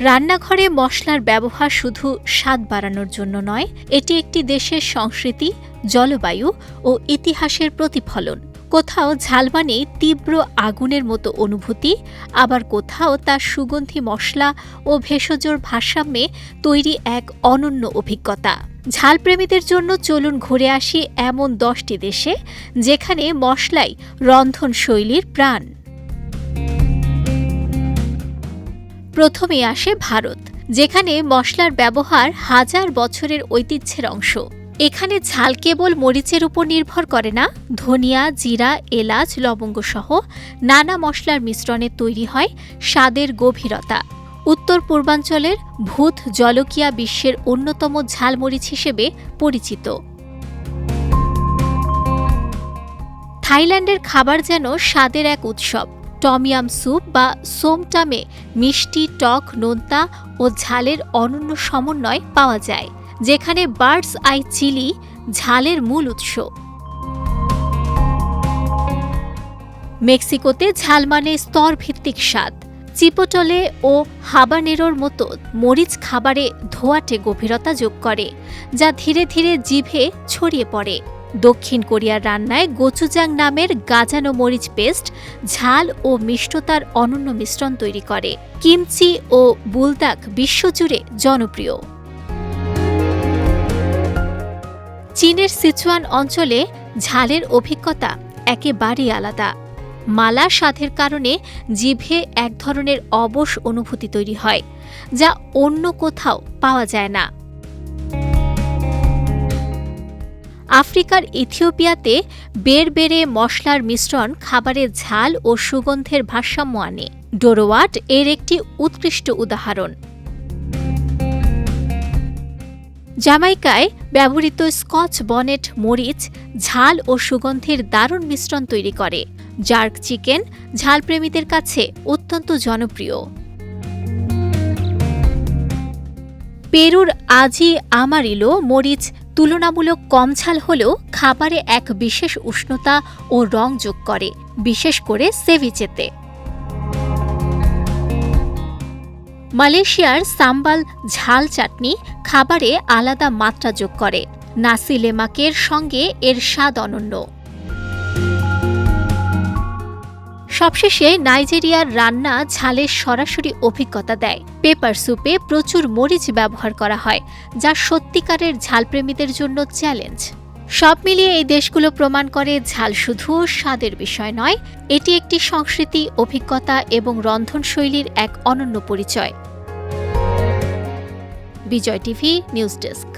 রান্নাঘরে মশলার ব্যবহার শুধু স্বাদ বাড়ানোর জন্য নয়, এটি একটি দেশের সংস্কৃতি, জলবায়ু ও ইতিহাসের প্রতিফলন। কোথাও ঝাল মানে তীব্র আগুনের মতো অনুভূতি, আবার কোথাও তার সুগন্ধি মশলা ও ভেষজর ভারসাম্যে তৈরি এক অনন্য অভিজ্ঞতা। ঝালপ্রেমীদের জন্য চলুন ঘুরে আসি এমন 10টি দেশে, যেখানে মশলাই রন্ধনশৈলীর প্রাণ। প্রথমে আসে ভারত, যেখানে মশলার ব্যবহার হাজার বছরের ঐতিহ্যের অংশ। এখানে ঝাল কেবল মরিচের উপর নির্ভর করে না, ধনিয়া, জিরা, এলাচ, লবঙ্গ সহ নানা মশলার মিশ্রণে তৈরি হয় স্বাদের গভীরতা। উত্তর পূর্বাঞ্চলের ভূত জলকিয়া বিশ্বের অন্যতম ঝালমরিচ হিসেবে পরিচিত। থাইল্যান্ডের খাবার যেন স্বাদের এক উৎসব। টমিয়াম স্যুপ বা সোমটামে মিষ্টি, টক, নোনতা ও ঝালের অনন্য সমন্বয় পাওয়া যায়, যেখানে বার্ডস আই চিলি ঝালের মূল উৎস। মেক্সিকোতে ঝাল মানে স্তরভিত্তিক স্বাদ। চিপোটলে ও হাবানেরোর মতো মরিচ খাবারে ধোঁয়াটে গভীরতা যোগ করে, যা ধীরে ধীরে জিভে ছড়িয়ে পড়ে। দক্ষিণ কোরিয়ার রান্নায় গোচুজাং নামের গাজানো মরিচ পেস্ট ঝাল ও মিষ্টতার অনন্য মিশ্রণ তৈরি করে। কিমচি ও বুলদাক বিশ্বজুড়ে জনপ্রিয়। চীনের সিচুয়ান অঞ্চলে ঝালের অভিজ্ঞতা একেবারেই আলাদা। মালা স্বাদের কারণে জিভে এক ধরনের অবশ অনুভূতি তৈরি হয়, যা অন্য কোথাও পাওয়া যায় না। আফ্রিকার ইথিওপিয়াতে বেরবেরে মশলার মিশ্রণ খাবারে ঝাল ও সুগন্ধের ভারসাম্য আনে। ডোরোয়াট এর একটি উৎকৃষ্ট উদাহরণ। জামাইকায় ব্যবহৃত স্কচ বনেট মরিচ ঝাল ও সুগন্ধের দারুণ মিশ্রণ তৈরি করে। জার্ক চিকেন ঝালপ্রেমীদের কাছে অত্যন্ত জনপ্রিয়। পেরুর আজি আমারিলো মরিচ তুলনামূলক কম ঝাল হলেও খাবারে এক বিশেষ উষ্ণতা ও রং যোগ করে, বিশেষ করে সেভিচেতে। মালয়েশিয়ার সাম্বাল ঝাল চাটনি খাবারে আলাদা মাত্রা যোগ করে। নাসি লেমাকের সঙ্গে এর স্বাদ অনন্য। সবশেষে নাইজেরিয়ার রান্না ঝালের সরাসরি অভিজ্ঞতা দেয়। পেপার স্যুপে প্রচুর মরিচ ব্যবহার করা হয়, যা সত্যিকারের ঝালপ্রেমীদের জন্য চ্যালেঞ্জ। সব মিলিয়ে এই দেশগুলো প্রমাণ করে ঝাল শুধু স্বাদের বিষয় নয়, এটি একটি সংস্কৃতি, অভিজ্ঞতা এবং রন্ধনশৈলীর এক অনন্য পরিচয়। বিজয় টিভি নিউজ ডেস্ক।